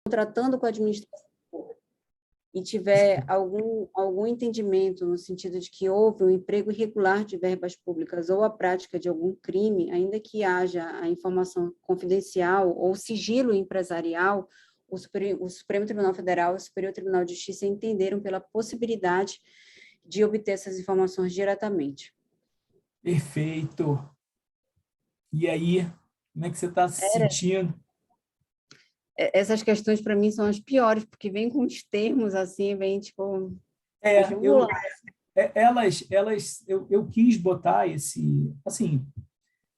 tratando com a administração e tiver algum entendimento no sentido de que houve um emprego irregular de verbas públicas ou a prática de algum crime, ainda que haja a informação confidencial ou sigilo empresarial, o Supremo Tribunal Federal e o Superior Tribunal de Justiça entenderam pela possibilidade de obter essas informações diretamente. Perfeito. E aí, como é que você está se sentindo? Essas questões, para mim, são as piores, porque vem com os termos, assim, vem, tipo... Eu quis botar esse, assim...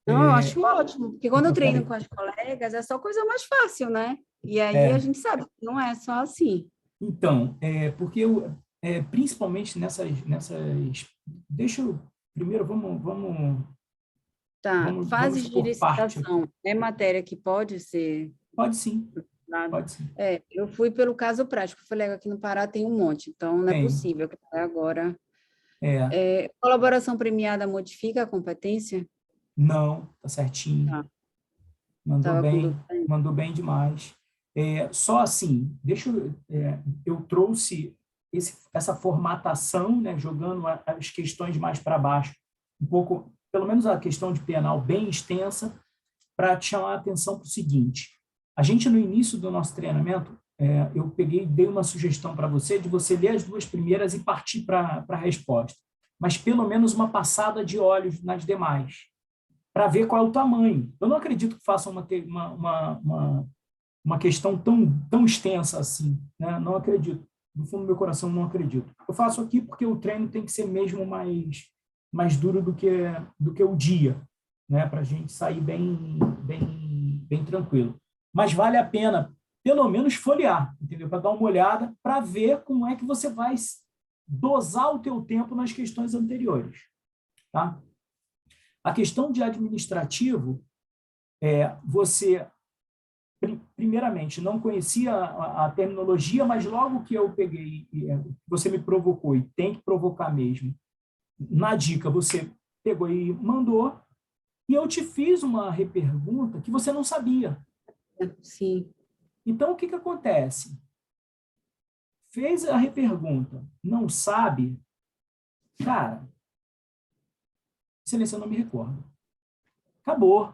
Não, eu acho ótimo, porque quando eu treino com as colegas, é só coisa mais fácil, né? E aí a gente sabe que não é só assim. Então, porque eu, principalmente nessas... Deixa eu... Primeiro, vamos Fases de por parte licitação. aqui. É matéria que pode ser... Pode sim, pode sim. Eu fui pelo caso prático. Falei, aqui no Pará tem um monte, então não é possível que agora... colaboração premiada modifica a competência? Não, tá certinho. Mandou bem demais. Só assim, eu trouxe essa formatação, né, jogando as questões mais para baixo, um pouco, pelo menos a questão de penal bem extensa, para te chamar a atenção para o seguinte: a gente, no início do nosso treinamento, eu dei uma sugestão para você de você ler as 2 primeiras e partir para a resposta, mas pelo menos uma passada de olhos nas demais, para ver qual é o tamanho. Eu não acredito que façam uma questão tão extensa assim, né? Não acredito. No fundo do meu coração, não acredito. Eu faço aqui porque o treino tem que ser mesmo mais duro do que o dia, né? Para a gente sair bem tranquilo. Mas vale a pena, pelo menos, folhear, entendeu? Para dar uma olhada, para ver como é que você vai dosar o teu tempo nas questões anteriores, tá? A questão de administrativo, você, primeiramente, não conhecia a terminologia, mas logo que eu peguei, você me provocou, e tem que provocar mesmo. Na dica, você pegou e mandou, e eu te fiz uma repergunta que você não sabia. Sim. Então, o que acontece? Fez a repergunta, não sabe? Cara, excelência, eu não me recordo. Acabou.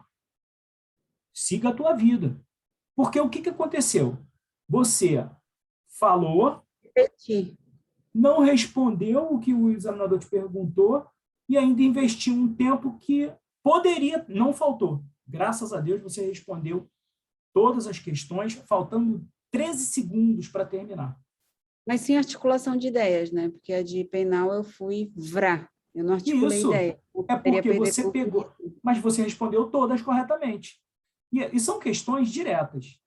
Siga a tua vida. Porque o que aconteceu? Você falou, não respondeu o que o examinador te perguntou e ainda investiu um tempo que poderia, não faltou. Graças a Deus você respondeu todas as questões, faltando 13 segundos para terminar. Mas sem articulação de ideias, né? Porque a de penal eu fui vrá. Eu não articulei ideia. É porque você pegou, mas você respondeu todas corretamente. E são questões diretas.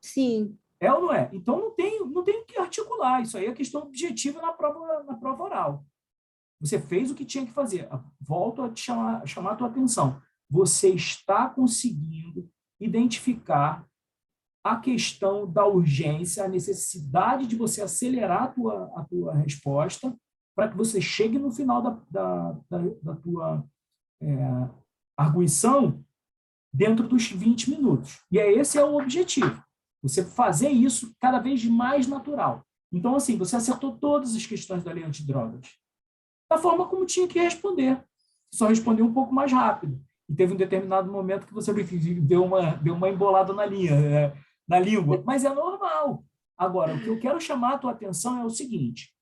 Sim. É ou não é? Então não tem que articular. Isso aí é questão objetiva na prova oral. Você fez o que tinha que fazer. Volto a chamar a tua atenção. Você está conseguindo identificar a questão da urgência, a necessidade de você acelerar a tua resposta para que você chegue no final da tua arguição dentro dos 20 minutos. E esse é o objetivo. Você fazer isso cada vez mais natural. Então, assim, você acertou todas as questões da lei antidrogas da forma como tinha que responder. Só respondeu um pouco mais rápido. E teve um determinado momento que você deu uma embolada na língua. Mas é normal. Agora, o que eu quero chamar a tua atenção é o seguinte: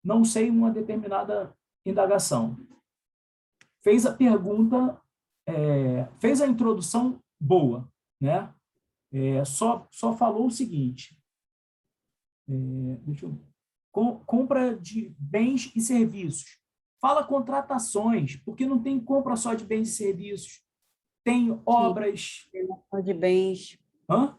não sei uma determinada indagação. Fez a pergunta, fez a introdução boa, né? Só falou o seguinte: compra de bens e serviços. Fala contratações, porque não tem compra só de bens e serviços. Tem obras... Alienação de bens. Hã?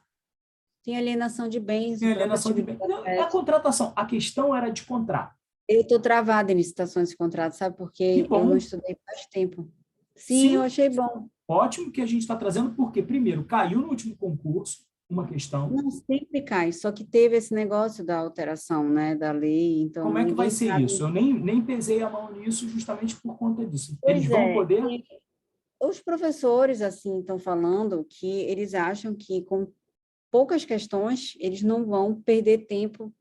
Tem alienação de bens. Tem alienação de bens. Não, a contratação. A questão era de contrato. Eu estou travada em licitações de contrato, sabe? Porque eu não estudei faz tempo. Sim, eu achei bom. Ótimo que a gente está trazendo, porque, primeiro, caiu no último concurso uma questão. Não, sempre cai, só que teve esse negócio da alteração, né, da lei, então como é que vai ser sabe. isso? Eu nem pesei a mão nisso justamente por conta disso. Eles vão poder... Os professores, assim, estão falando que eles acham que poucas questões, eles não vão perder tempo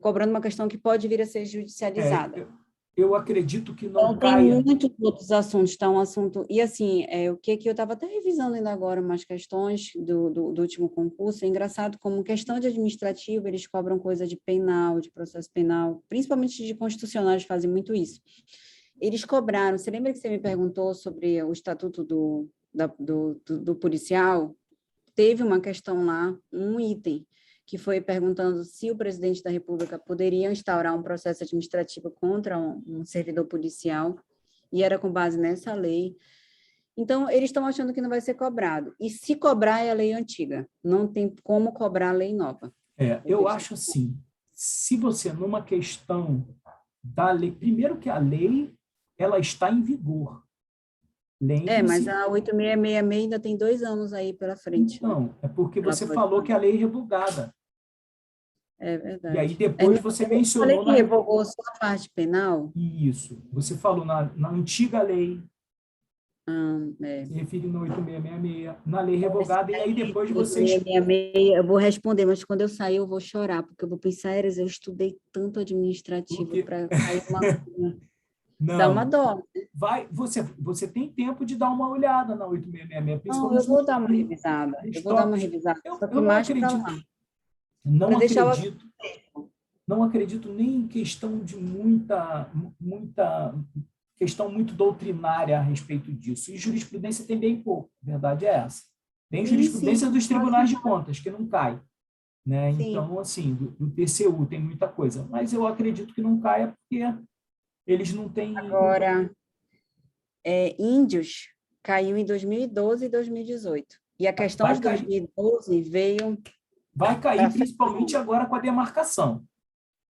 cobrando uma questão que pode vir a ser judicializada. Eu acredito que não Então, tem caia. muitos outros assuntos, tá? Um assunto... E, assim, o que eu estava até revisando ainda agora umas questões do último concurso. É engraçado como questão de administrativo, eles cobram coisa de penal, de processo penal, principalmente de constitucionais fazem muito isso. Eles cobraram... Você lembra que você me perguntou sobre o estatuto do policial? Teve uma questão lá, um item, que foi perguntando se o presidente da República poderia instaurar um processo administrativo contra um servidor policial, e era com base nessa lei. Então, eles estão achando que não vai ser cobrado. E se cobrar, é a lei antiga. Não tem como cobrar a lei nova. Eu acho assim, se você, numa questão da lei, primeiro que a lei, ela está em vigor. Mas Lembre-se. a 8666 ainda tem 2 anos aí pela frente, né? Então, é porque Ela você foi... falou que a lei é revogada. É E aí verdade. depois você Eu falei mencionou que revogou só a parte penal? Isso. Você falou na antiga lei, É. se referindo ao 8666, na lei revogada, e aí depois vocês... 8666, eu vou responder, mas quando eu sair eu vou chorar, porque eu vou pensar, Eres, eu estudei tanto administrativo Porque... para cair uma coisa. Dá uma Não, dó. você tem tempo de dar uma olhada na 8666, Não, eu principalmente vou dar uma revisada. nos Eu vou dar uma tópicos. revisada, só que Eu não mais para acredito, lá, não para deixar o... acredito, não acredito nem em questão de muita questão muito doutrinária a respeito disso. E jurisprudência tem bem pouco, a verdade é essa. Tem Sim, sim, jurisprudência dos tribunais de contas, que não cai. Né? sim. Então, assim, do TCU tem muita coisa. Mas eu acredito que não caia porque eles não têm... Agora, índios caiu em 2012 e 2018. E a questão de 2012 veio... Vai cair, principalmente agora com a demarcação.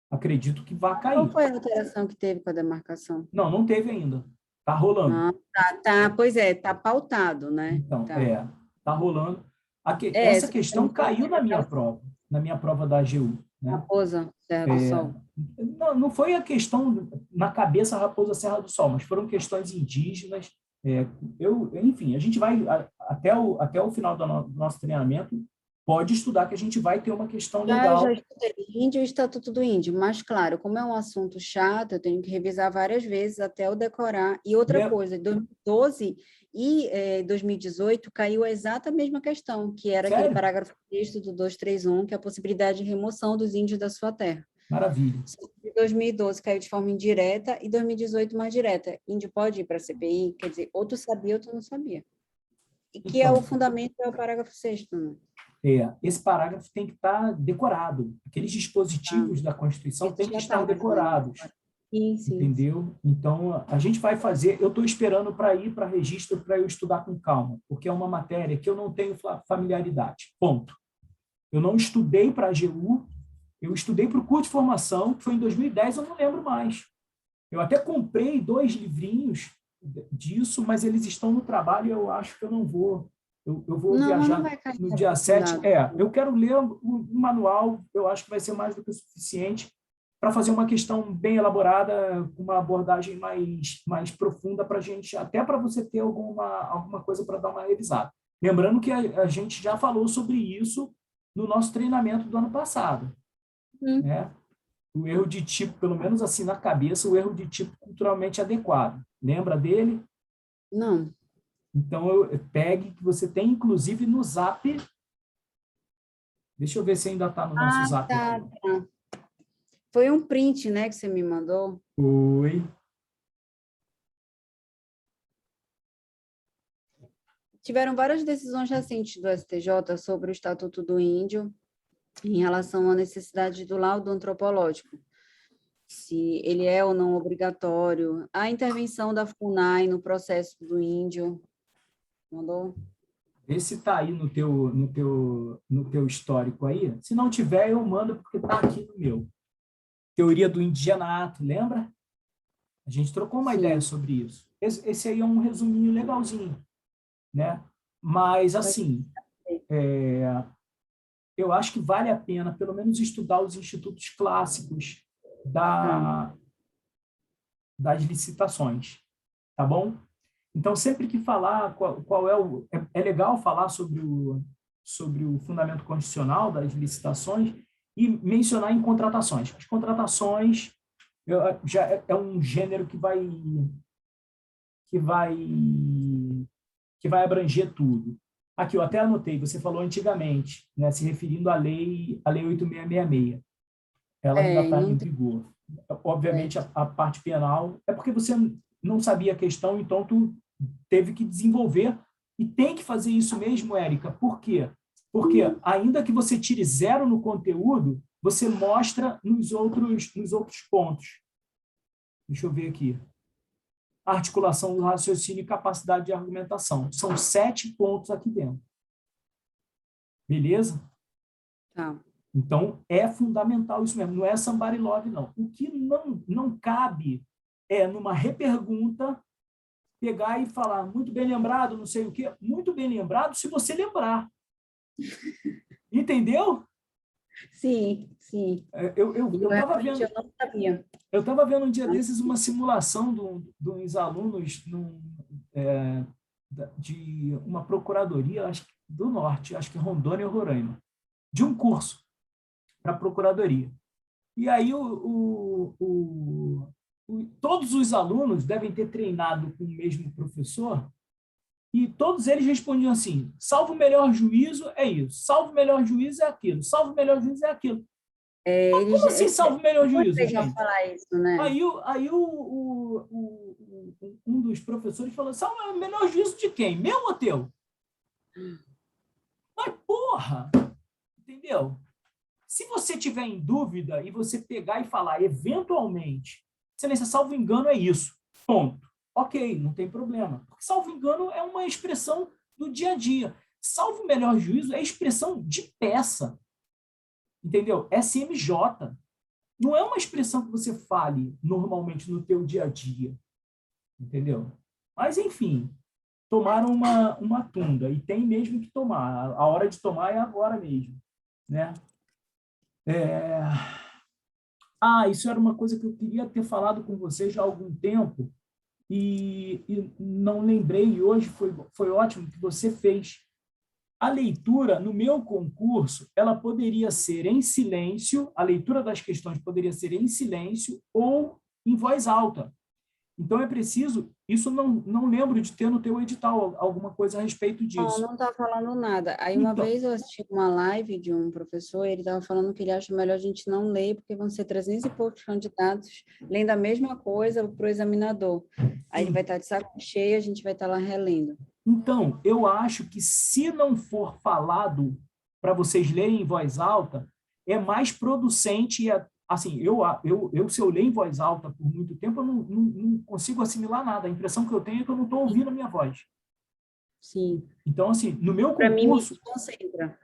Acredito que vai cair. Qual foi a alteração que teve com a demarcação? Não teve ainda. Está rolando. Pois é, está pautado, né? Então, Tá. está rolando. Essa questão caiu na minha prova da AGU. Né? Raposa, Serra do Sol. Não foi a questão na cabeça Raposa Serra do Sol, mas foram questões indígenas. Enfim, a gente vai, até o final do nosso treinamento, pode estudar que a gente vai ter uma questão legal. Eu já estudei índio e Estatuto do Índio, mas, claro, como é um assunto chato, eu tenho que revisar várias vezes até eu decorar. E outra coisa, em 2012 e 2018 caiu a exata mesma questão, que era aquele parágrafo 6º do 231, que é a possibilidade de remoção dos índios da sua terra. Maravilha. Em 2012 caiu de forma indireta e 2018 mais direta. Índio pode ir para a CPI? Quer dizer, ou tu sabia ou tu não sabia. E que é o fundamento, é o parágrafo 6º, né? Esse parágrafo tem que estar decorado. Aqueles dispositivos da Constituição têm que estar decorados. Sim. Entendeu? Então, a gente vai fazer... Eu estou esperando para ir para registro para eu estudar com calma, porque é uma matéria que eu não tenho familiaridade. Ponto. Eu não estudei para a AGU, eu estudei para o curso de formação, que foi em 2010, eu não lembro mais. Eu até comprei 2 livrinhos disso, mas eles estão no trabalho e eu acho que eu não vou... Eu vou viajar no dia 7. Eu quero ler o manual, eu acho que vai ser mais do que o suficiente para fazer uma questão bem elaborada, com uma abordagem mais profunda para a gente, até para você ter alguma coisa para dar uma revisada. Lembrando que a gente já falou sobre isso no nosso treinamento do ano passado. Né? O erro de tipo, pelo menos assim na cabeça, o erro de tipo culturalmente adequado. Lembra dele? Não. Então, pegue, que você tem, inclusive, no Zap. Deixa eu ver se ainda está no nosso Zap. Tá. Foi um print, né, que você me mandou? Foi. Tiveram várias decisões recentes do STJ sobre o Estatuto do Índio em relação à necessidade do laudo antropológico, se ele é ou não obrigatório, a intervenção da FUNAI no processo do índio. Mandou? Vê se está aí no teu histórico aí. Se não tiver, eu mando, porque está aqui no meu. Teoria do indianato, lembra? A gente trocou uma ideia sobre isso. Esse aí é um resuminho legalzinho, né? Mas, assim, eu acho que vale a pena, pelo menos, estudar os institutos clássicos das licitações, tá bom? Então, sempre que falar qual é legal falar sobre sobre o fundamento constitucional das licitações e mencionar em contratações. As contratações já é um gênero que vai, que vai abranger tudo. Aqui, eu até anotei, você falou antigamente, né, se referindo à lei 8666. Ela ainda está em não tem vigor. Obviamente, certo. a parte penal é porque você não sabia a questão, então tu teve que desenvolver e tem que fazer isso mesmo, Érica. Por quê? Porque ainda que você tire 0 no conteúdo, você mostra nos outros pontos. Deixa eu ver aqui. Articulação do raciocínio e capacidade de argumentação. São 7 pontos aqui dentro. Beleza? Tá. Então, é fundamental isso mesmo. Não é somebody love, não. O que não cabe é, numa repergunta, pegar e falar, muito bem lembrado, não sei o quê. Muito bem lembrado se você lembrar. Entendeu? Sim, sim. Eu E estava realmente vendo... eu não sabia. Eu estava vendo um dia desses uma simulação de uns alunos de uma procuradoria, acho que do norte, acho que Rondônia ou Roraima, de um curso para procuradoria. E aí todos os alunos devem ter treinado com o mesmo professor e todos eles respondiam assim, salvo o melhor juízo é isso, salvo o melhor juízo é aquilo, salvo o melhor juízo é aquilo. Eles, Como assim salvo o melhor juízo, legal gente? falar isso, né? Aí um dos professores falou, salvo o melhor juízo de quem? Meu ou teu? Mas porra! Entendeu? Se você tiver em dúvida e você pegar e falar, eventualmente, excelência, salvo engano, é isso. Ponto. Ok, não tem problema. Porque salvo engano é uma expressão do dia a dia. Salvo melhor juízo é expressão de peça. Entendeu? SMJ. Não é uma expressão que você fale normalmente no teu dia a dia. Entendeu? Mas, enfim, tomaram uma tunda. E tem mesmo que tomar. A hora de tomar é agora mesmo. Né? Isso era uma coisa que eu queria ter falado com você já há algum tempo e não lembrei, e hoje foi ótimo que você fez. A leitura, no meu concurso, ela poderia ser em silêncio, a leitura das questões poderia ser em silêncio ou em voz alta. Então, é preciso, isso não lembro de ter no teu edital alguma coisa a respeito disso. Não está falando nada. Aí uma Então, vez eu assisti uma live de um professor, ele estava falando que ele acha melhor a gente não ler, porque vão ser 300 e poucos candidatos lendo a mesma coisa para o examinador. Aí ele vai estar de saco cheio, a gente vai estar lá relendo. Então, eu acho que se não for falado para vocês lerem em voz alta, é mais producente. Assim, se eu ler em voz alta por muito tempo, eu não consigo assimilar nada. A impressão que eu tenho é que eu não estou ouvindo a minha voz. Sim. Então, assim, no meu Para mim, me concurso... desconcentra.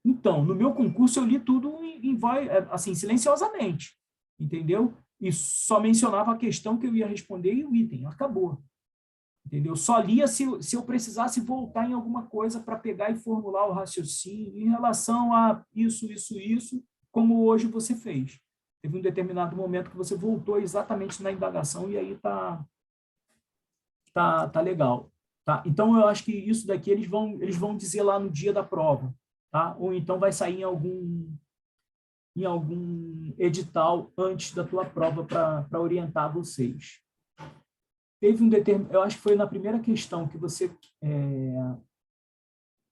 Então, no meu concurso, eu li tudo em voz, assim, silenciosamente. Entendeu? E só mencionava a questão que eu ia responder e o item. Acabou. Entendeu? Só lia se eu precisasse voltar em alguma coisa para pegar e formular o raciocínio em relação a isso, como hoje você fez. Teve um determinado momento que você voltou exatamente na indagação e aí tá legal. Tá? Então, eu acho que isso daqui eles vão dizer lá no dia da prova. Tá? Ou então vai sair em algum edital antes da tua prova para orientar vocês. Teve eu acho que foi na primeira questão que você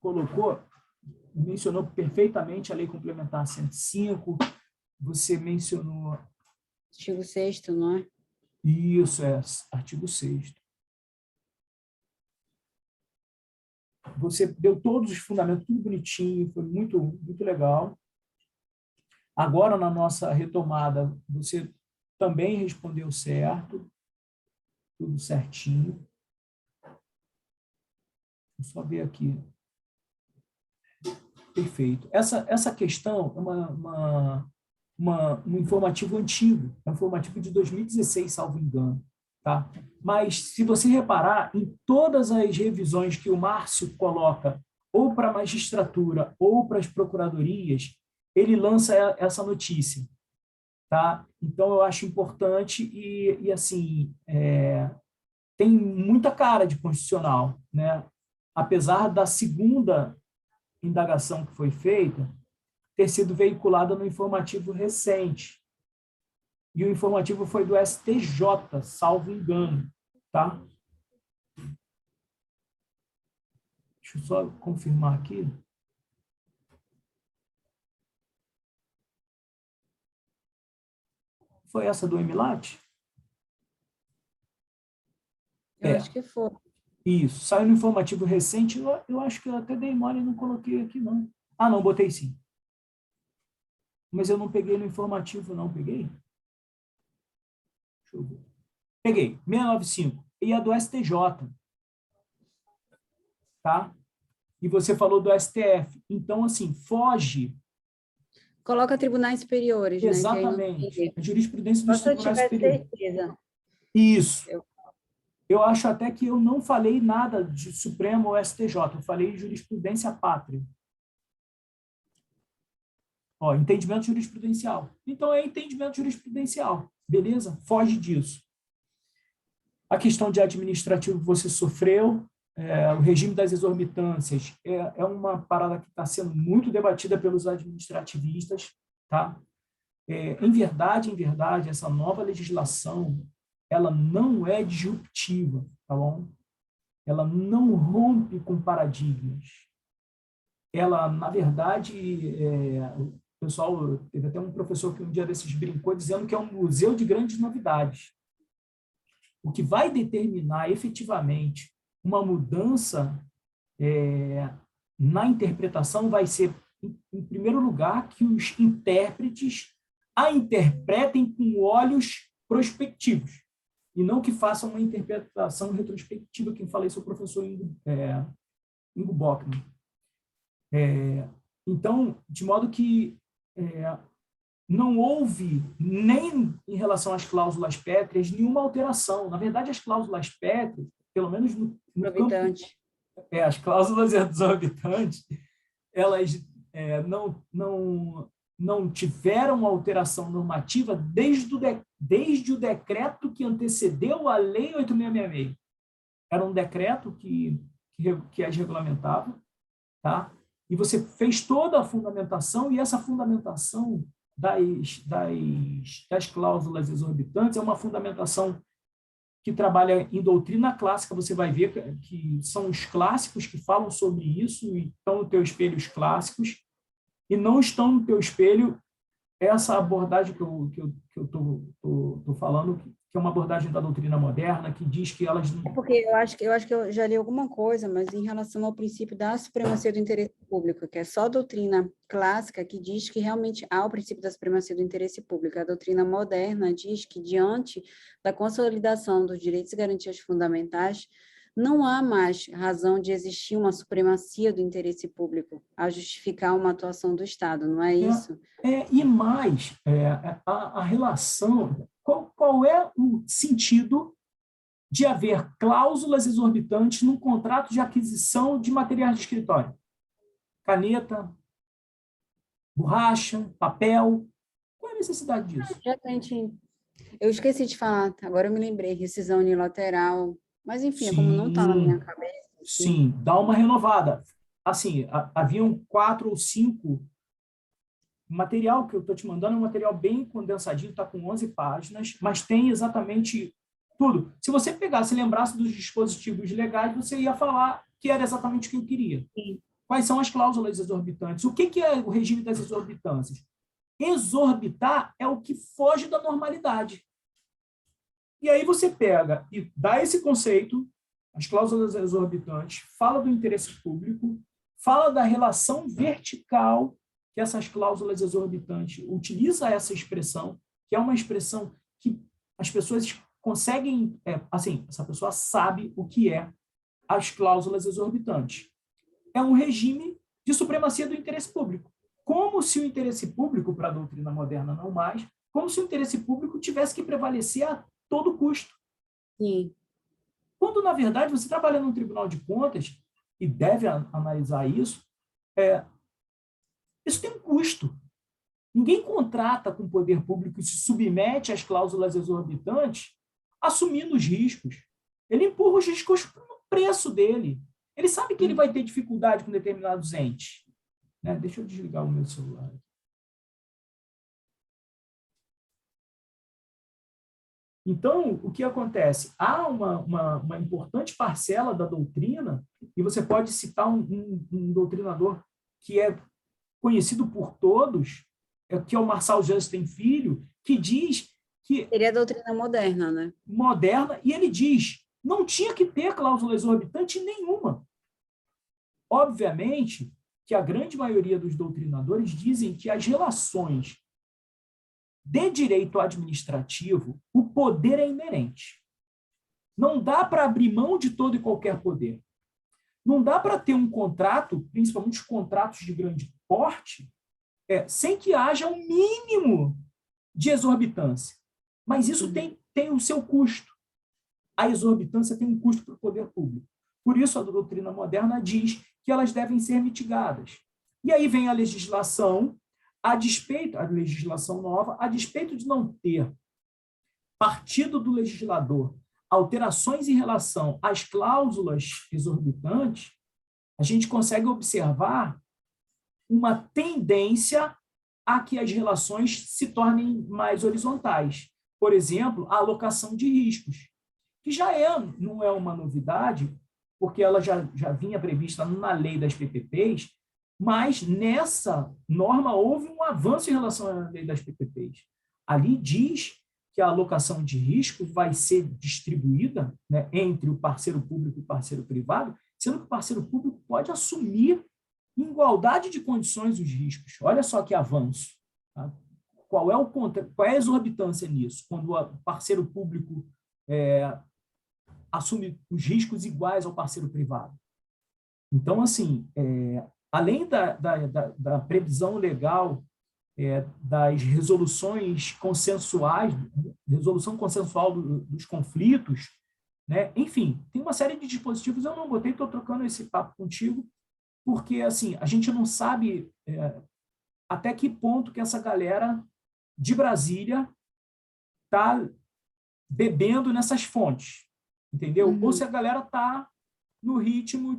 colocou, mencionou perfeitamente a Lei Complementar 105, você mencionou... Artigo 6º, não é? Isso, artigo 6º. Você deu todos os fundamentos, tudo bonitinho, foi muito, muito legal. Agora, na nossa retomada, você também respondeu certo, tudo certinho. Vou só ver aqui. Perfeito. Essa questão é um informativo antigo, é um informativo de 2016, salvo engano. Tá? Mas, se você reparar, em todas as revisões que o Márcio coloca, ou para a magistratura, ou para as procuradorias, ele lança essa notícia. Tá? Então, eu acho importante e assim, tem muita cara de constitucional. Né? Apesar da segunda indagação que foi feita ter sido veiculada no informativo recente. E o informativo foi do STJ, salvo engano, tá? Deixa eu só confirmar aqui. Foi essa do Emilat? Eu acho que foi. Isso, saiu no informativo recente, eu acho que eu até dei mole e não coloquei aqui, não. Ah, não, botei sim. Mas eu não peguei no informativo, não. Peguei? Deixa eu ver. Peguei, 695. E a do STJ. Tá? E você falou do STF. Então, assim, foge. Coloca tribunais superiores, né? Exatamente. A jurisprudência Só dos se eu tribunais tiver superiores. certeza. Isso. Eu acho até que eu não falei nada de Supremo ou STJ. Eu falei jurisprudência pátria. Ó, entendimento jurisprudencial. Então, é entendimento jurisprudencial. Beleza? Foge disso. A questão de administrativo que você sofreu, o regime das exorbitâncias, é uma parada que está sendo muito debatida pelos administrativistas. Tá? Em verdade, essa nova legislação, ela não é disruptiva, tá bom? Ela não rompe com paradigmas. Ela, na verdade, o pessoal, teve até um professor que um dia desses brincou dizendo que é um museu de grandes novidades. O que vai determinar efetivamente uma mudança na interpretação vai ser, em primeiro lugar, que os intérpretes a interpretem com olhos prospectivos e não que façam uma interpretação retrospectiva. Quem fala isso é o professor Ingo Bockmann. Então, de modo que não houve, nem em relação às cláusulas pétreas, nenhuma alteração. Na verdade, as cláusulas pétreas, pelo menos no campo... as cláusulas exorbitantes, elas não tiveram alteração normativa desde o decreto que antecedeu a Lei 8.666. Era um decreto que as regulamentava, tá? E você fez toda a fundamentação, e essa fundamentação das cláusulas exorbitantes é uma fundamentação que trabalha em doutrina clássica. Você vai ver que são os clássicos que falam sobre isso, e estão no teu espelho os clássicos, e não estão no teu espelho essa abordagem que eu estou falando, que é uma abordagem da doutrina moderna, que diz que elas... Porque eu acho que eu já li alguma coisa, mas em relação ao princípio da supremacia do interesse público, que é só a doutrina clássica que diz que realmente há o princípio da supremacia do interesse público. A doutrina moderna diz que, diante da consolidação dos direitos e garantias fundamentais, não há mais razão de existir uma supremacia do interesse público a justificar uma atuação do Estado, não é isso? E mais, a relação... Qual é o sentido de haver cláusulas exorbitantes num contrato de aquisição de materiais de escritório? Caneta, borracha, papel. Qual é a necessidade disso? Eu esqueci de falar, agora eu me lembrei, rescisão unilateral. Mas, enfim, como não está na minha cabeça... Sim, dá uma renovada. Assim, haviam 4 ou 5... O material que eu estou te mandando é um material bem condensadinho, está com 11 páginas, mas tem exatamente tudo. Se você pegasse e lembrasse dos dispositivos legais, você ia falar que era exatamente o que eu queria. Sim. Quais são as cláusulas exorbitantes? O que é o regime das exorbitâncias? Exorbitar é o que foge da normalidade. E aí você pega e dá esse conceito, as cláusulas exorbitantes, fala do interesse público, fala da relação vertical que essas cláusulas exorbitantes utiliza essa expressão, que é uma expressão que as pessoas conseguem, assim, essa pessoa sabe o que é as cláusulas exorbitantes. É um regime de supremacia do interesse público. Como se o interesse público, para a doutrina moderna não mais, como se o interesse público tivesse que prevalecer a todo custo. Sim. Quando, na verdade, você trabalha num tribunal de contas, e deve analisar isso, isso tem um custo. Ninguém contrata com o poder público e se submete às cláusulas exorbitantes assumindo os riscos. Ele empurra os riscos no preço dele. Ele sabe que ele vai ter dificuldade com determinados entes. né? Deixa eu desligar o meu celular. Então, o que acontece? Há uma importante parcela da doutrina, e você pode citar um doutrinador que é conhecido por todos, que é o Marçal Justin Filho, que diz que... Seria a doutrina moderna, né? Moderna, e ele diz, não tinha que ter cláusula exorbitante nenhuma. Obviamente que a grande maioria dos doutrinadores dizem que as relações de direito administrativo, o poder é inerente. Não dá para abrir mão de todo e qualquer poder. Não dá para ter um contrato, principalmente os contratos de grande porte, sem que haja um mínimo de exorbitância. Mas isso tem o seu custo. A exorbitância tem um custo para o poder público. Por isso, a doutrina moderna diz que elas devem ser mitigadas. E aí vem a legislação, a legislação nova, a despeito de não ter partido do legislador alterações em relação às cláusulas exorbitantes, a gente consegue observar uma tendência a que as relações se tornem mais horizontais. Por exemplo, a alocação de riscos, que não é uma novidade, porque ela já vinha prevista na lei das PPPs, mas nessa norma houve um avanço em relação à lei das PPPs. Ali diz que a alocação de risco vai ser distribuída, né, entre o parceiro público e o parceiro privado, sendo que o parceiro público pode assumir em igualdade de condições os riscos. Olha só que avanço. Tá? Qual é a exorbitância nisso? Quando o parceiro público assume os riscos iguais ao parceiro privado. Então, assim, além da previsão legal das resoluções consensuais, resolução consensual dos conflitos, né? Enfim, tem uma série de dispositivos, eu não botei, estou trocando esse papo contigo, porque assim, a gente não sabe até que ponto que essa galera de Brasília está bebendo nessas fontes, entendeu? Ou se a galera está no ritmo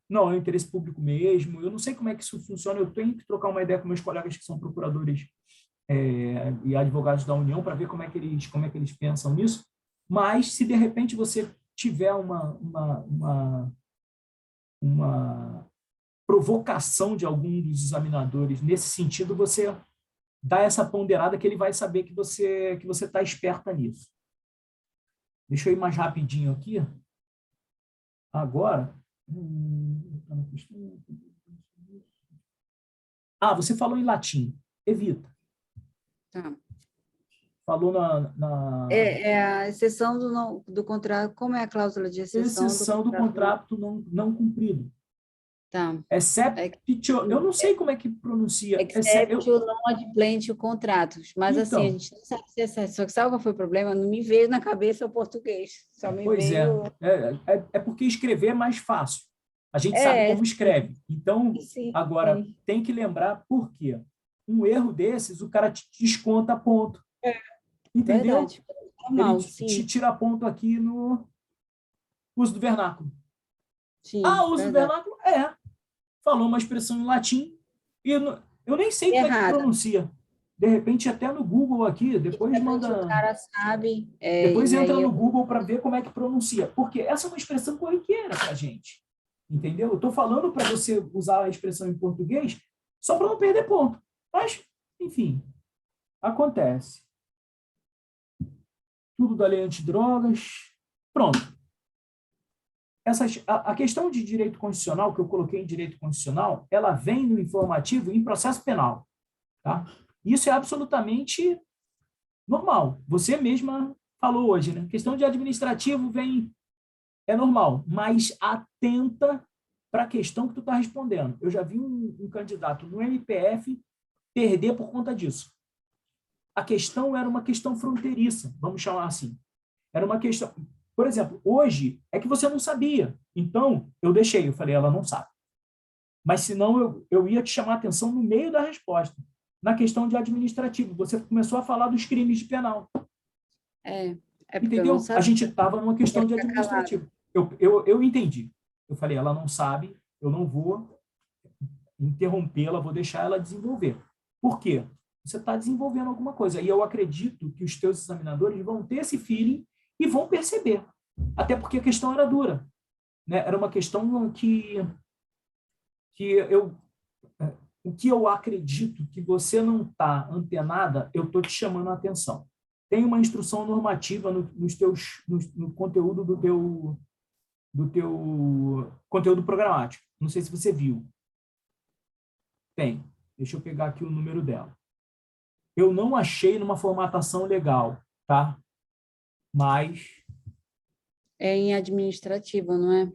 não, é o interesse público mesmo, eu não sei como é que isso funciona, eu tenho que trocar uma ideia com meus colegas que são procuradores e advogados da União para ver como é que eles pensam nisso, mas se de repente você tiver uma provocação de algum dos examinadores nesse sentido, você dá essa ponderada que ele vai saber que você está esperta nisso. Deixa eu ir mais rapidinho aqui. Agora, você falou em latim. Evita. Tá. Falou na... a exceção do contrato. Como é a cláusula de exceção do contrato não cumprido. Tá. Exceptio, eu não sei como é que pronuncia. Exceptio non adplentio contratos. Mas então, assim, a gente não sabe se é certo. Só que sabe qual foi o problema? Não me veio na cabeça o português. Só me veio... é porque escrever é mais fácil. A gente sabe como escreve. Então, agora, tem que lembrar por quê. Um erro desses, o cara te desconta ponto. Entendeu? Verdade. Normal, ele te tira ponto aqui no uso do vernáculo. Sim, uso do vernáculo? Falou uma expressão em latim e eu nem sei como é que pronuncia. De repente, até no Google aqui, depois manda... O cara sabe. Depois entra no Google para ver como é que pronuncia. Porque essa é uma expressão corriqueira para a gente. Entendeu? Eu estou falando para você usar a expressão em português só para não perder ponto. Mas, enfim, acontece. Tudo da lei antidrogas. Pronto. A questão de direito constitucional, que eu coloquei em direito constitucional, ela vem no informativo em processo penal. Tá? Isso é absolutamente normal. Você mesma falou hoje, né? Questão de administrativo é normal, mas atenta para a questão que tu está respondendo. Eu já vi um candidato no MPF perder por conta disso. A questão era uma questão fronteiriça, vamos chamar assim. Era uma questão... Por exemplo, hoje é que você não sabia. Então, eu deixei, eu falei, ela não sabe. Mas, senão, eu ia te chamar a atenção no meio da resposta. Na questão de administrativo, você começou a falar dos crimes de penal. Entendeu? A gente estava numa questão de administrativo. Eu entendi. Eu falei, ela não sabe, eu não vou interrompê-la, vou deixar ela desenvolver. Por quê? Você está desenvolvendo alguma coisa. E eu acredito que os teus examinadores vão ter esse feeling e vão perceber. Até porque a questão era dura, né? Era uma questão o que eu acredito que você não está antenada, eu estou te chamando a atenção. Tem uma instrução normativa no conteúdo do teu conteúdo programático. Não sei se você viu. Tem. Deixa eu pegar aqui o número dela. Eu não achei numa formatação legal, tá? Mas É em administrativo, não é?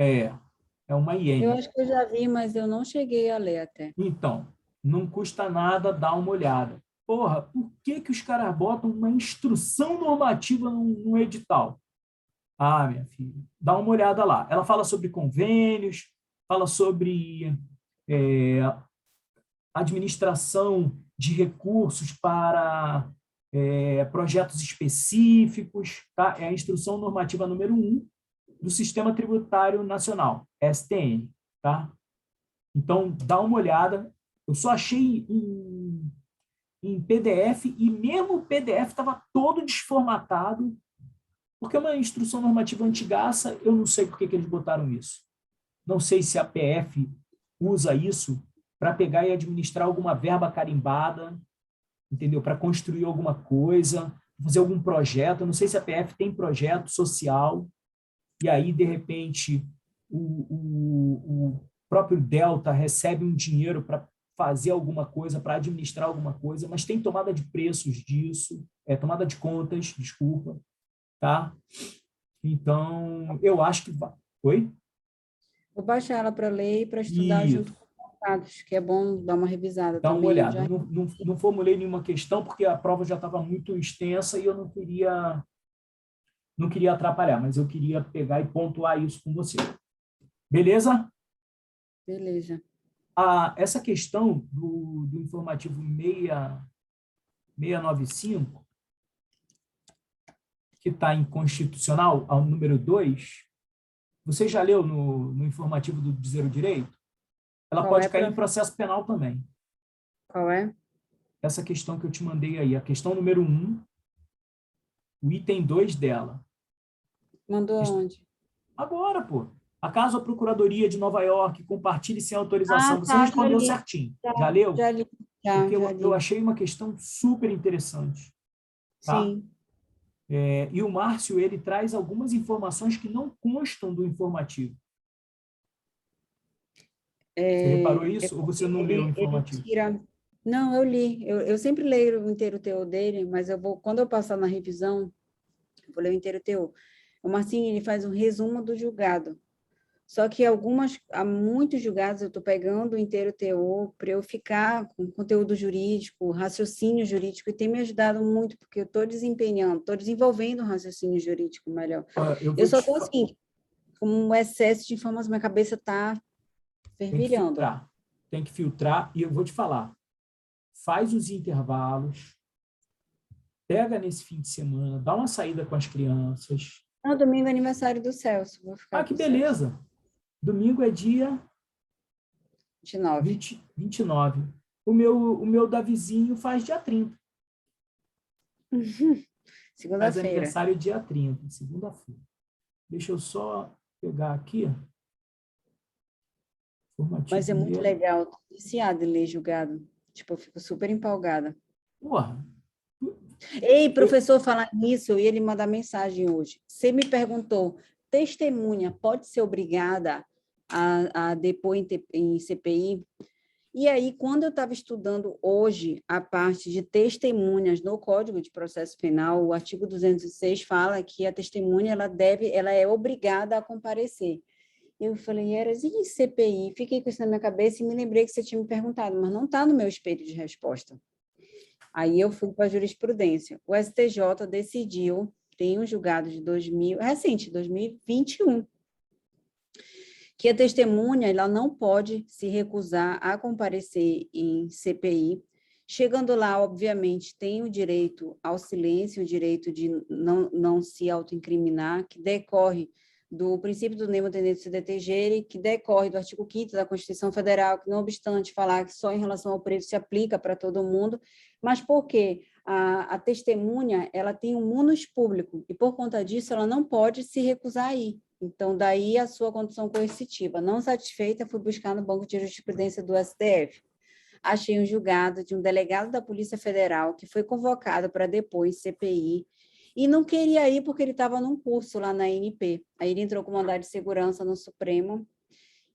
é uma Eu IN. acho que eu já vi, mas eu não cheguei a ler até. Então, não custa nada dar uma olhada. Porra, por que os caras botam uma instrução normativa no edital? Ah, minha filha, dá uma olhada lá. Ela fala sobre convênios, fala sobre administração de recursos para projetos específicos, tá? É a instrução normativa número 1 do Sistema Tributário Nacional, STN, tá? Então, dá uma olhada. Eu só achei em PDF, e mesmo o PDF estava todo desformatado, porque é uma instrução normativa antigaça, eu não sei por que eles botaram isso. Não sei se a PF usa isso para pegar e administrar alguma verba carimbada, entendeu? Para construir alguma coisa, fazer algum projeto. Eu não sei se a PF tem projeto social, e aí, de repente, o próprio Delta recebe um dinheiro para fazer alguma coisa, para administrar alguma coisa, mas tem tomada de preços disso, tomada de contas, desculpa, tá? Então, eu acho que vai. Oi? Vou baixar ela para ler e para estudar junto Isso. com os dados, que é bom dar uma revisada Dá uma também. olhada. Não formulei nenhuma questão, porque a prova já estava muito extensa e eu não queria atrapalhar, mas eu queria pegar e pontuar isso com você. Beleza? Beleza. Essa questão do informativo 695, que está inconstitucional, ao número 2, você já leu no informativo do Dizer o Direito? Ela Qual pode é, cair em prof? processo penal também. Qual é? Essa questão que eu te mandei aí, a questão número 1, o item 2 dela. Mandou aonde? Agora, pô. Acaso a Procuradoria de Nova York compartilhe sem autorização? Ah, Você tá, já respondeu li. certinho. Já leu? Já li. Porque Já eu li. achei uma questão super interessante. Tá? Sim. E o Márcio, ele traz algumas informações que não constam do informativo. Você reparou isso? Ou você não leu o Ele informativo? tira... Não, eu li. Eu sempre leio o inteiro teor dele, mas quando eu passar na revisão, eu vou ler o inteiro teor. O Marcinho, ele faz um resumo do julgado. Só que há muitos julgados eu estou pegando o inteiro teor para eu ficar com conteúdo jurídico, raciocínio jurídico, e tem me ajudado muito, porque eu estou desenvolvendo um raciocínio jurídico melhor. Eu Eu vou só te estou assim, com um excesso de informações, minha cabeça está Tem que fervilhando. filtrar. Tem que filtrar, e eu vou te falar. Faz os intervalos, pega nesse fim de semana, dá uma saída com as crianças. No domingo é aniversário do Celso, vou ficar Que com o Celso. beleza! Domingo é dia 29. 29. O meu Davizinho faz dia 30. Faz Segunda-feira. aniversário dia 30, segunda-feira. Deixa eu só pegar aqui. Mas Formativo é muito mesmo. legal, tô viciada em ler julgado. Tipo, eu fico super empolgada. Porra. Ei, professor, falar nisso, eu ia lhe mandar mensagem hoje. Você me perguntou, testemunha pode ser obrigada a depor em CPI? E aí, quando eu estava estudando hoje a parte de testemunhas no Código de Processo Penal, o artigo 206 fala que a testemunha ela é obrigada a comparecer. Eu falei, Eras, e CPI? Fiquei com isso na minha cabeça e me lembrei que você tinha me perguntado, mas não está no meu espelho de resposta. Aí eu fui para a jurisprudência. O STJ decidiu, tem um julgado de 2021, que a testemunha ela não pode se recusar a comparecer em CPI. Chegando lá, obviamente, tem o direito ao silêncio, o direito de não se autoincriminar, que decorre do princípio do nemo tendente se detegere, que decorre do artigo 5º da Constituição Federal, que, não obstante falar que só em relação ao preso se aplica para todo mundo, mas porque a testemunha ela tem um munus público, e, por conta disso, ela não pode se recusar a ir. Então, daí a sua condição coercitiva. Não satisfeita, fui buscar no Banco de Jurisprudência do STF. Achei um julgado de um delegado da Polícia Federal que foi convocado para depor em CPI e não queria ir porque ele estava num curso lá na ANP. Aí ele entrou com mandado de segurança no Supremo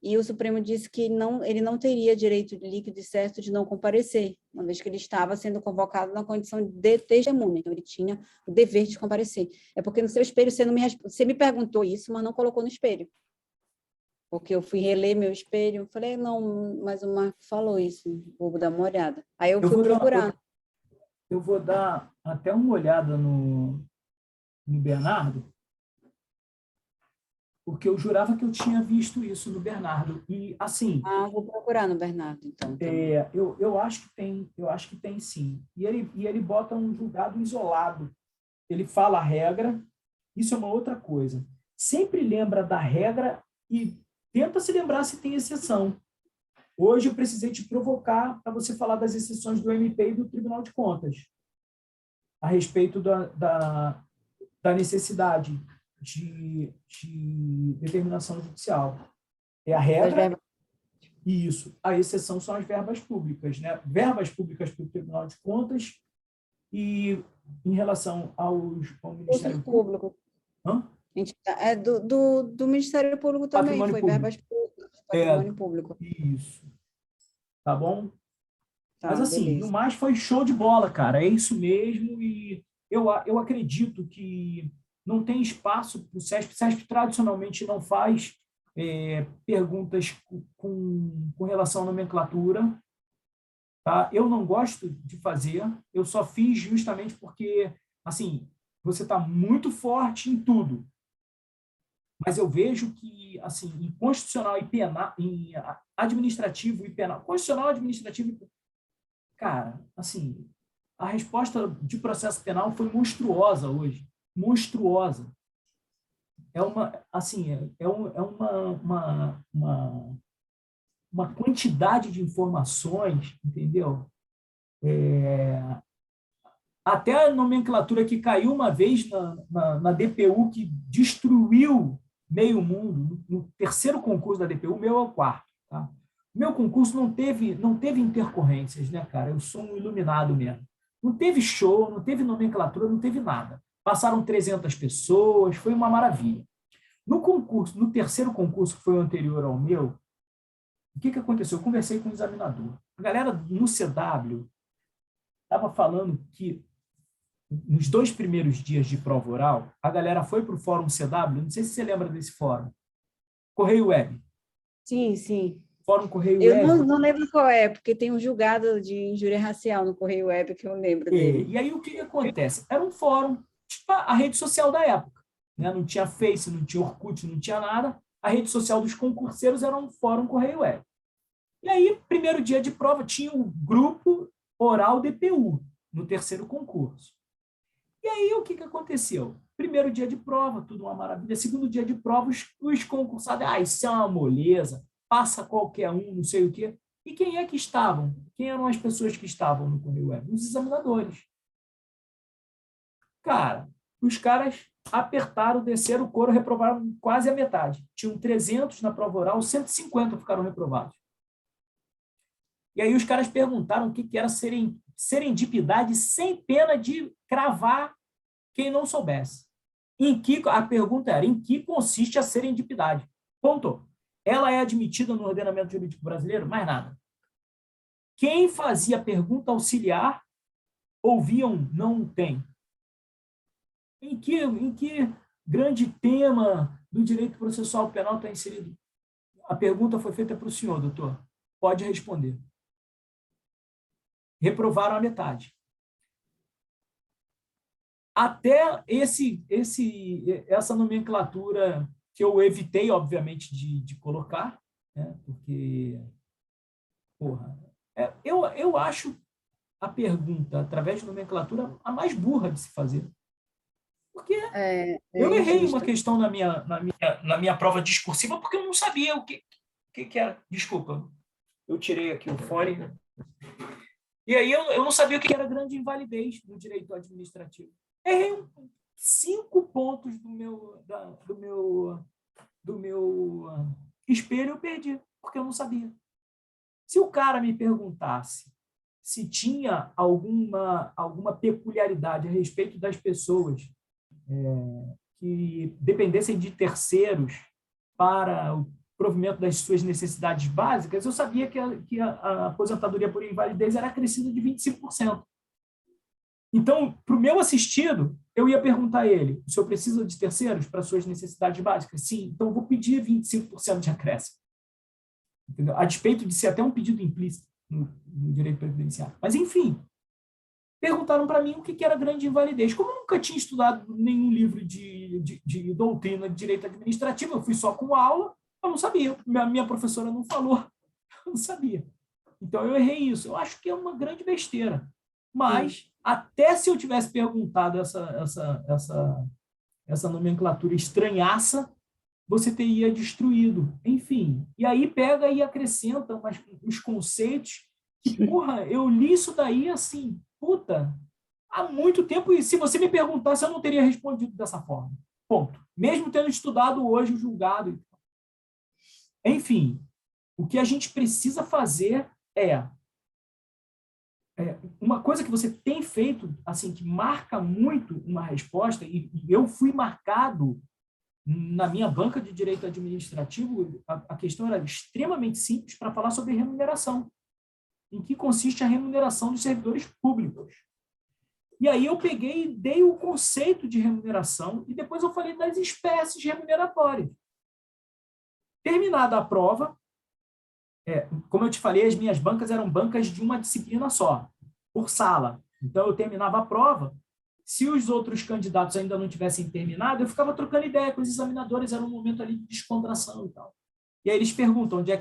e o Supremo disse que ele não teria direito líquido e certo de não comparecer, uma vez que ele estava sendo convocado na condição de testemunha, então ele tinha o dever de comparecer. É porque no seu espelho você me perguntou isso, mas não colocou no espelho. Porque eu fui reler meu espelho, falei, não, mas o Marco falou isso, vou dar uma olhada. Aí eu fui procurar. Eu vou dar até uma olhada no Bernardo, porque eu jurava que eu tinha visto isso no Bernardo. E, assim... vou procurar no Bernardo, então. Eu acho que tem sim. E ele bota um julgado isolado. Ele fala a regra, isso é uma outra coisa. Sempre lembra da regra e tenta se lembrar se tem exceção. Hoje eu precisei te provocar para você falar das exceções do MP e do Tribunal de Contas, a respeito da necessidade de determinação judicial. É a regra e isso. A exceção são as verbas públicas, né? Verbas públicas para o Tribunal de Contas e em relação ao Ministério Público. Hã? Do Ministério Público também, Patrimônio foi público. verbas públicas, patrimônio público. Isso. Tá bom? Tá, mas, assim, beleza. no mais foi show de bola, cara. É isso mesmo e eu acredito que não tem espaço para o SESP. O SESP tradicionalmente não faz perguntas com relação à nomenclatura. Tá? Eu não gosto de fazer, eu só fiz justamente porque, assim, você está muito forte em tudo. Mas eu vejo que, assim, em constitucional e penal, em administrativo e penal, constitucional, administrativo e... Cara, assim, a resposta de processo penal foi monstruosa hoje. Monstruosa. É uma quantidade de informações, entendeu? Até a nomenclatura que caiu uma vez na DPU, que destruiu meio mundo, no terceiro concurso da DPU, o meu é o quarto. Tá? Meu concurso não teve intercorrências, né, cara? Eu sou um iluminado mesmo. Não teve show, não teve nomenclatura, não teve nada. Passaram 300 pessoas, foi uma maravilha. No terceiro concurso, que foi o anterior ao meu, o que aconteceu? Eu conversei com o examinador. A galera no CW estava falando que nos 2 primeiros dias de prova oral, a galera foi para o Fórum CW, não sei se você lembra desse fórum, Correio Web. Sim, sim. Fórum Correio eu Web. Eu não lembro qual é, porque tem um julgado de injúria racial no Correio Web que eu lembro dele. E aí o que acontece? Era um fórum, tipo a rede social da época. Né? Não tinha Face, não tinha Orkut, não tinha nada. A rede social dos concurseiros era um fórum Correio Web. E aí, primeiro dia de prova, tinha o grupo oral DPU, no terceiro concurso. E aí, o que aconteceu? Primeiro dia de prova, tudo uma maravilha. Segundo dia de prova, os concursados, isso é uma moleza, passa qualquer um, não sei o quê. E quem é que estavam? Quem eram as pessoas que estavam no Correio Web? Os examinadores. Cara, os caras apertaram, desceram o couro, reprovaram quase a metade. Tinham 300 na prova oral, 150 ficaram reprovados. E aí os caras perguntaram o que era serendipidade sem pena de cravar quem não soubesse. A pergunta era, em que consiste a serendipidade? Ponto. Ela é admitida no ordenamento jurídico brasileiro? Mais nada. Quem fazia pergunta auxiliar, ouviam, não tem. Em que grande tema do direito processual penal está inserido? A pergunta foi feita para o senhor, doutor. Pode responder. Reprovaram a metade. Até essa nomenclatura que eu evitei, obviamente, de colocar, né? Porque, porra, eu acho a pergunta, através de nomenclatura, a mais burra de se fazer. Porque eu errei uma questão na minha prova discursiva porque eu não sabia o que era. Desculpa, eu tirei aqui o fone. E aí eu não sabia o que era grande invalidez no direito administrativo. Errei 5 pontos do meu espelho, eu perdi, porque eu não sabia. Se o cara me perguntasse se tinha alguma peculiaridade a respeito das pessoas que dependessem de terceiros para o provimento das suas necessidades básicas, eu sabia que a aposentadoria por invalidez era acrescida de 25%. Então, para o meu assistido, eu ia perguntar a ele: o senhor precisa de terceiros para suas necessidades básicas? Sim, então eu vou pedir 25% de acréscimo. Entendeu? A despeito de ser até um pedido implícito no direito previdenciário. Mas, enfim, perguntaram para mim o que era grande invalidez. Como eu nunca tinha estudado nenhum livro de doutrina de direito administrativo, eu fui só com aula, eu não sabia. Minha professora não falou, eu não sabia. Então, eu errei isso. Eu acho que é uma grande besteira. Mas, até se eu tivesse perguntado essa nomenclatura estranhaça, você teria destruído. Enfim, e aí pega e acrescenta os conceitos que, porra, eu li isso daí assim, puta, há muito tempo, e se você me perguntasse, eu não teria respondido dessa forma. Ponto. Mesmo tendo estudado hoje o julgado. Enfim, o que a gente precisa fazer é uma coisa que você tem feito, assim, que marca muito uma resposta, e eu fui marcado na minha banca de direito administrativo, a questão era extremamente simples para falar sobre remuneração. Em que consiste a remuneração dos servidores públicos. E aí eu peguei e dei o conceito de remuneração e depois eu falei das espécies remuneratórias. Terminada a prova, como eu te falei, as minhas bancas eram bancas de uma disciplina só, por sala. Então, eu terminava a prova. Se os outros candidatos ainda não tivessem terminado, eu ficava trocando ideia com os examinadores, era um momento ali de descontração e tal. E aí eles perguntam de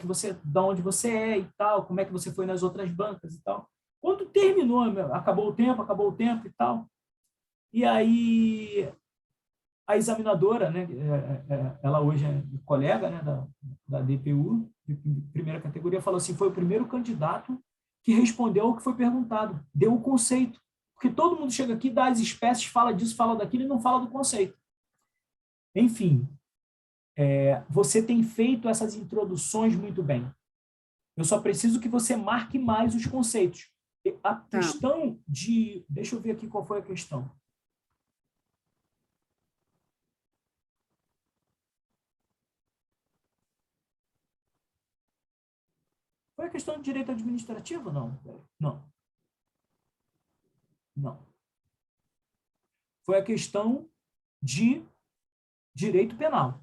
onde você é e tal, como é que você foi nas outras bancas e tal. Quando terminou, acabou o tempo e tal. E aí a examinadora, né, ela hoje é colega, né, da DPU, de primeira categoria, falou assim: foi o primeiro candidato que respondeu ao que foi perguntado, deu o conceito. Porque todo mundo chega aqui, dá as espécies, fala disso, fala daquilo e não fala do conceito. Enfim, você tem feito essas introduções muito bem. Eu só preciso que você marque mais os conceitos. A questão de... Deixa eu ver aqui qual foi a questão. Foi a questão de direito administrativo? Não. Não. Não. Foi a questão de direito penal.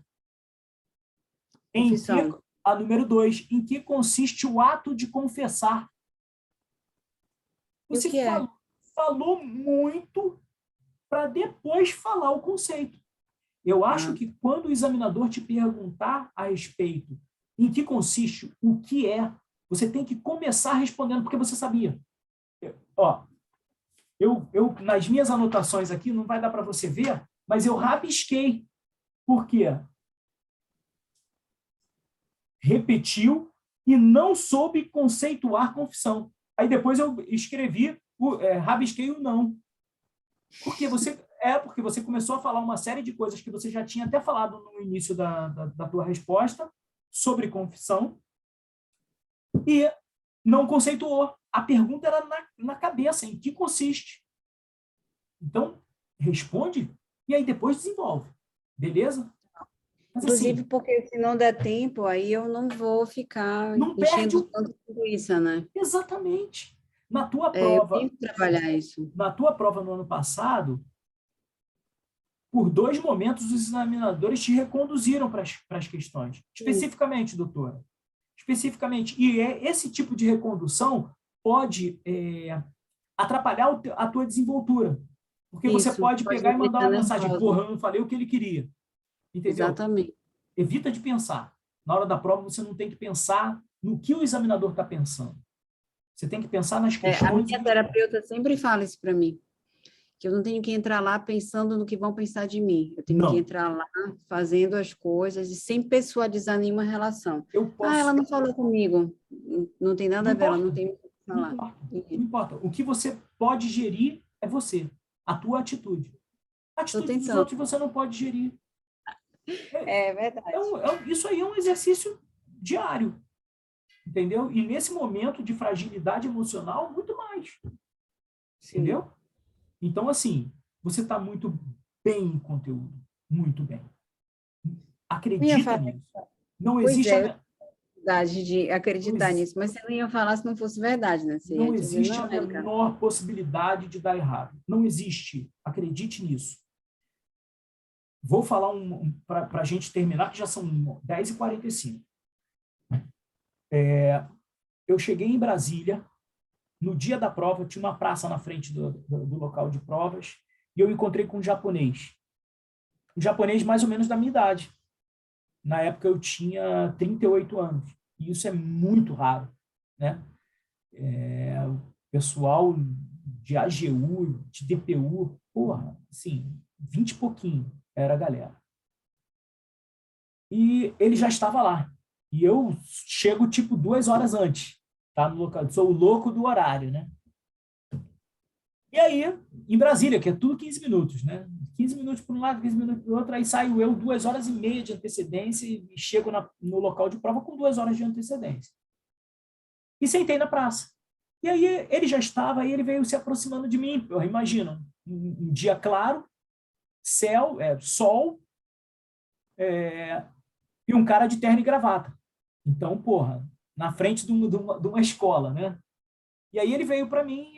Confissão. A número 2, em que consiste o ato de confessar? Você falou muito para depois falar o conceito. Eu acho que quando o examinador te perguntar a respeito em que consiste, o que é, você tem que começar respondendo, porque você sabia. Eu nas minhas anotações aqui, não vai dar para você ver, mas eu rabisquei. Por quê? Repetiu e não soube conceituar confissão. Aí depois eu escrevi, rabisquei o não. Porque você começou a falar uma série de coisas que você já tinha até falado no início da tua resposta sobre confissão e não conceituou. A pergunta era na cabeça, em que consiste. Então, responde e aí depois desenvolve. Beleza? Mas, inclusive, assim, porque se não der tempo, aí eu não vou ficar não enchendo tanto linguiça, né? Exatamente. Na tua Eu prova, tenho que trabalhar isso. na tua prova no ano passado, por 2 momentos, os examinadores te reconduziram para as questões. Especificamente, doutora. Especificamente. E esse tipo de recondução pode atrapalhar a tua desenvoltura. Porque você pode pegar e mandar uma mensagem: porra, eu não falei o que ele queria. Entendeu? Exatamente. Evita de pensar. Na hora da prova, você não tem que pensar no que o examinador está pensando. Você tem que pensar nas questões. A minha terapeuta sempre fala isso para mim, que eu não tenho que entrar lá pensando no que vão pensar de mim. Eu tenho Não. que entrar lá fazendo as coisas e sem pessoalizar nenhuma relação. Eu Ah, posso... ela não falou comigo. Não tem nada Não a ver, ela não importa. tem o que Não falar. importa. Não importa. O que você pode gerir é você, a tua atitude. A Estou atitude dos tentando. outros você não pode gerir. É verdade. Isso aí é um exercício diário, entendeu? E nesse momento de fragilidade emocional, muito mais, Sim. entendeu? Então, assim, você está muito bem em conteúdo, muito bem. Não ia Acredita falar. nisso. Não Pois existe é, eu a, tenho verdade de não, acreditar nisso, mas você não ia falar se não fosse verdade, né? Você não ia dizer, existe não, a Érica. menor possibilidade de dar errado. Não existe. Acredite nisso. Vou falar para a gente terminar, que já são 10h45. Eu cheguei em Brasília, no dia da prova, tinha uma praça na frente do local de provas, e eu encontrei com um japonês. Um japonês mais ou menos da minha idade. Na época eu tinha 38 anos. E isso é muito raro, né? O pessoal de AGU, de DPU, porra, assim, 20 e pouquinho era a galera. E ele já estava lá. E eu chego, tipo, 2 horas antes, tá? No local. Sou o louco do horário, né? E aí, em Brasília, que é tudo 15 minutos, né? 15 minutos para um lado, 15 minutos para o outro, aí saio eu 2 horas e meia de antecedência e chego no local de prova com 2 horas de antecedência. E sentei na praça. E aí ele já estava, aí ele veio se aproximando de mim. Eu imagino, um dia claro, céu, sol, e um cara de terno e gravata. Então, porra, na frente de uma escola, né? E aí ele veio para mim,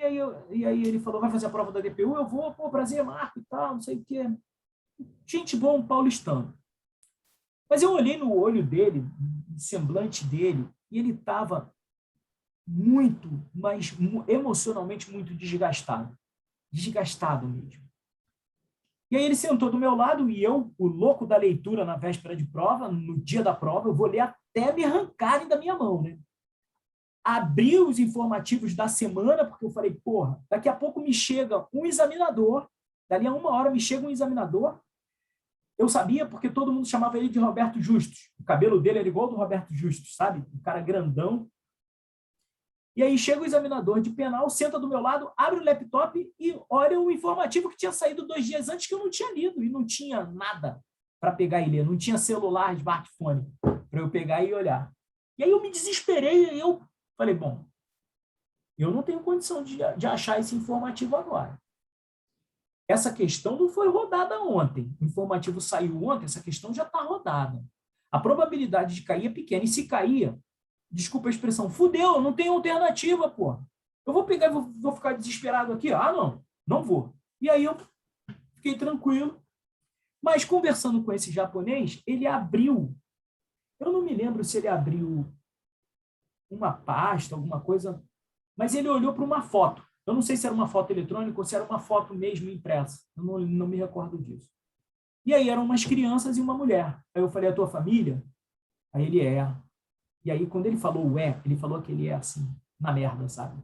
e aí ele falou, vai fazer a prova da DPU? Eu vou, pô, prazer, Marco e tal, não sei o quê. Gente bom, paulistano. Mas eu olhei no olho dele, no semblante dele, e ele estava muito, mas emocionalmente muito desgastado. Desgastado mesmo. E aí ele sentou do meu lado e eu, o louco da leitura na véspera de prova, no dia da prova, eu vou ler até me arrancarem da minha mão, né? Abri os informativos da semana, porque eu falei, porra, daqui a pouco me chega um examinador, dali a 1 hora me chega um examinador. Eu sabia porque todo mundo chamava ele de Roberto Justus. O cabelo dele era igual ao do Roberto Justus, sabe? Um cara grandão. E aí chega o examinador de penal, senta do meu lado, abre o laptop e olha o informativo que tinha saído 2 dias antes que eu não tinha lido. E não tinha nada para pegar e ler. Não tinha celular, smartphone para eu pegar e olhar. E aí eu me desesperei e eu falei, bom, eu não tenho condição de achar esse informativo agora. Essa questão não foi rodada ontem. O informativo saiu ontem, essa questão já está rodada. A probabilidade de cair é pequena. E se cair, desculpa a expressão, fudeu, não tem alternativa, pô. Eu vou pegar e vou ficar desesperado aqui? Ah, não, não vou. E aí eu fiquei tranquilo. Mas conversando com esse japonês, ele abriu, eu não me lembro se ele abriu uma pasta, alguma coisa, mas ele olhou para uma foto. Eu não sei se era uma foto eletrônica ou se era uma foto mesmo impressa. Eu não me recordo disso. E aí eram umas crianças e uma mulher. Aí eu falei, a tua família? Aí ele é. E aí, quando ele falou ele falou que ele é assim, na merda, sabe?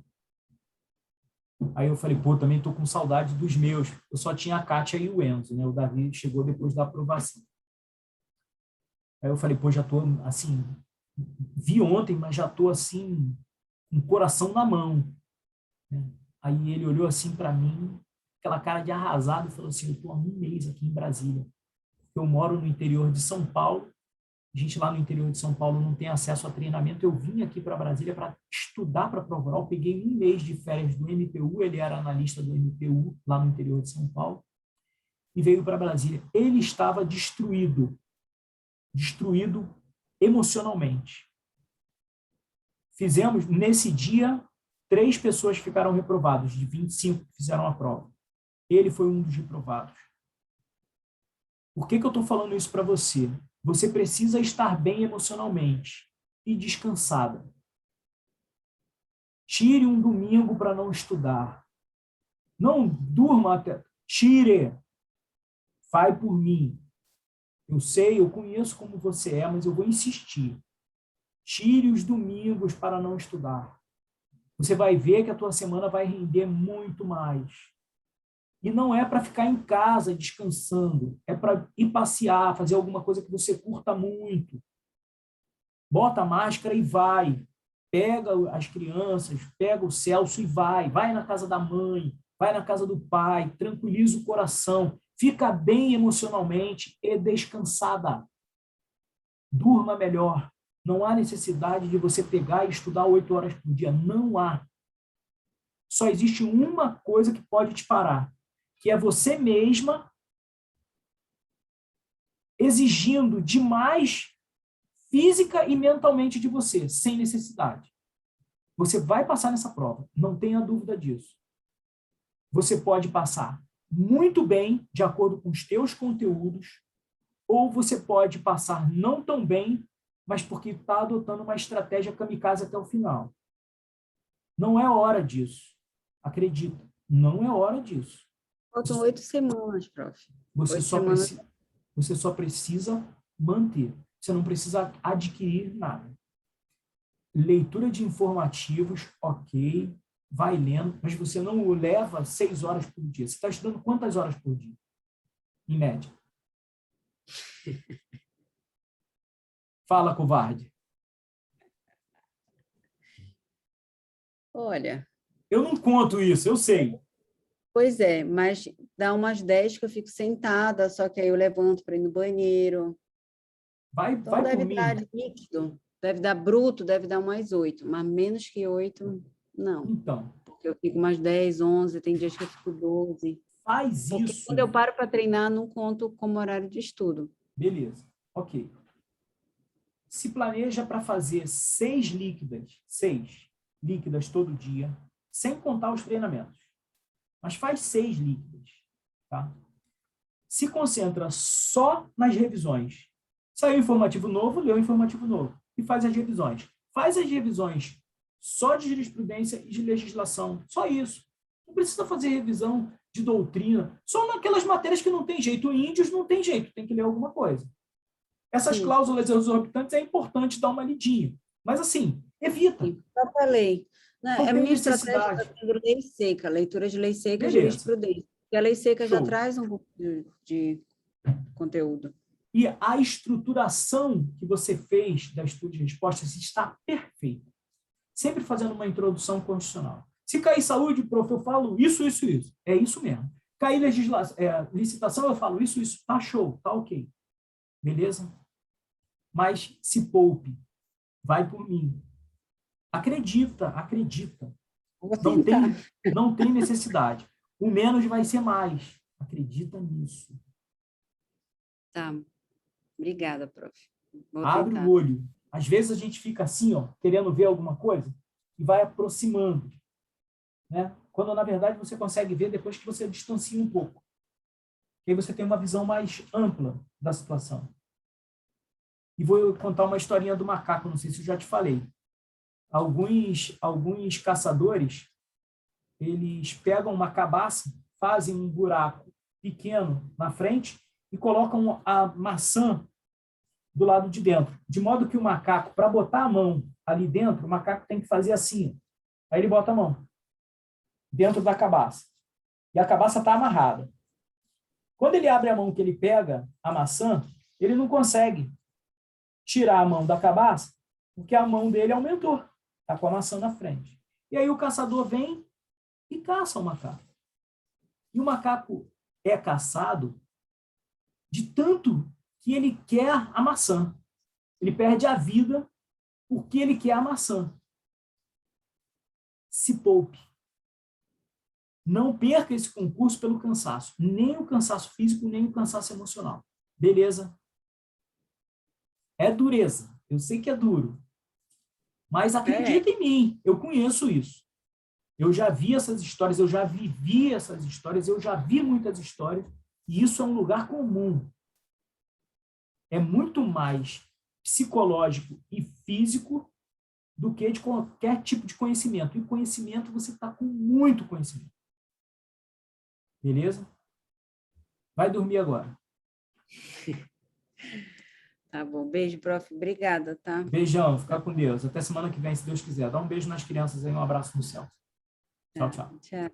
Aí eu falei, pô, também tô com saudade dos meus. Eu só tinha a Kátia e o Enzo, né? O Davi chegou depois da aprovação. Aí eu falei, pô, já tô, assim, vi ontem, mas já tô, assim, com o coração na mão. Né? Aí ele olhou assim para mim, aquela cara de arrasado, e falou assim, eu tô há 1 mês aqui em Brasília. Eu moro no interior de São Paulo. A gente lá no interior de São Paulo não tem acesso a treinamento. Eu vim aqui para Brasília para estudar para a prova oral. Peguei 1 mês de férias do MPU, ele era analista do MPU lá no interior de São Paulo, e veio para Brasília. Ele estava destruído emocionalmente. Fizemos, nesse dia, 3 pessoas ficaram reprovadas, de 25 que fizeram a prova. Ele foi um dos reprovados. Por que eu estou falando isso para você? Você precisa estar bem emocionalmente e descansada. Tire um domingo para não estudar. Não durma até... Tire. Vai por mim. Eu sei, eu conheço como você é, mas eu vou insistir. Tire os domingos para não estudar. Você vai ver que a tua semana vai render muito mais. E não é para ficar em casa descansando, é para ir passear, fazer alguma coisa que você curta muito. Bota a máscara e vai. Pega as crianças, pega o Celso e vai. Vai na casa da mãe, vai na casa do pai, tranquiliza o coração, fica bem emocionalmente e descansada. Durma melhor. Não há necessidade de você pegar e estudar 8 horas por dia. Não há. Só existe uma coisa que pode te parar, que é você mesma exigindo demais física e mentalmente de você, sem necessidade. Você vai passar nessa prova, não tenha dúvida disso. Você pode passar muito bem, de acordo com os teus conteúdos, ou você pode passar não tão bem, mas porque está adotando uma estratégia kamikaze até o final. Não é hora disso. Acredita, não é hora disso. Faltam 8 semanas, prof. Você só precisa manter. Você não precisa adquirir nada. Leitura de informativos, ok, vai lendo, mas você não o leva 6 horas por dia. Você está estudando quantas horas por dia? Em média. Fala, covarde. Olha... Eu não conto isso, eu sei. Pois é, mas dá umas 10 que eu fico sentada, só que aí eu levanto para ir no banheiro. Então Vai deve por dar mim. líquido, deve dar bruto, deve dar umas 8, mas menos que 8, não. Então, Porque eu fico umas 10, 11, tem dias que eu fico 12. faz Porque isso. quando eu paro para treinar, não conto como horário de estudo. Beleza, ok. Se planeja para fazer 6 líquidas todo dia, sem contar os treinamentos. Mas faz 6 líquidas, tá? Se concentra só nas revisões. Saiu informativo novo, leu informativo novo. E faz as revisões. Faz as revisões só de jurisprudência e de legislação. Só isso. Não precisa fazer revisão de doutrina. Só naquelas matérias que não tem jeito. Índios não tem jeito, tem que ler alguma coisa. Essas Sim. cláusulas exorbitantes é importante dar uma lidinha. Mas, assim, evita. Sim, própria lei. Não A tem minha estratégia necessidade. está sendo lei seca, leitura de lei seca e Beleza. jurisprudência. E a lei seca já Show. traz um pouco de conteúdo. E a estruturação que você fez da estudo de respostas está perfeita. Sempre fazendo uma introdução constitucional. Se cair saúde, prof, eu falo isso. É isso mesmo. Cair licitação, eu falo isso. Tá show, tá ok. Beleza? Mas se poupe. Vai por mim. Acredita. Não tem necessidade. O menos vai ser mais. Acredita nisso. Tá. Obrigada, prof. Vou Abre tentar. o olho. Às vezes a gente fica assim, ó, querendo ver alguma coisa e vai aproximando, né? Quando, na verdade, você consegue ver depois que você distancia um pouco. E aí você tem uma visão mais ampla da situação. E vou contar uma historinha do macaco, não sei se eu já te falei. Alguns caçadores, eles pegam uma cabaça, fazem um buraco pequeno na frente e colocam a maçã do lado de dentro. De modo que o macaco, para botar a mão ali dentro, o macaco tem que fazer assim. Aí ele bota a mão dentro da cabaça. E a cabaça está amarrada. Quando ele abre a mão que ele pega a maçã, ele não consegue tirar a mão da cabaça, porque a mão dele aumentou. Está com a maçã na frente. E aí o caçador vem e caça o macaco. E o macaco é caçado de tanto que ele quer a maçã. Ele perde a vida porque ele quer a maçã. Se poupe. Não perca esse concurso pelo cansaço. Nem o cansaço físico, nem o cansaço emocional. Beleza? É dureza. Eu sei que é duro. Mas acredita em mim. Eu conheço isso. Eu já vi essas histórias, eu já vivi essas histórias, eu já vi muitas histórias. E isso é um lugar comum. É muito mais psicológico e físico do que de qualquer tipo de conhecimento. E conhecimento, você está com muito conhecimento. Beleza? Vai dormir agora. Tá bom. Beijo, prof. Obrigada, tá? Beijão. Fica com Deus. Até semana que vem, se Deus quiser. Dá um beijo nas crianças aí, um abraço no céu. Tchau, tchau. Tchau.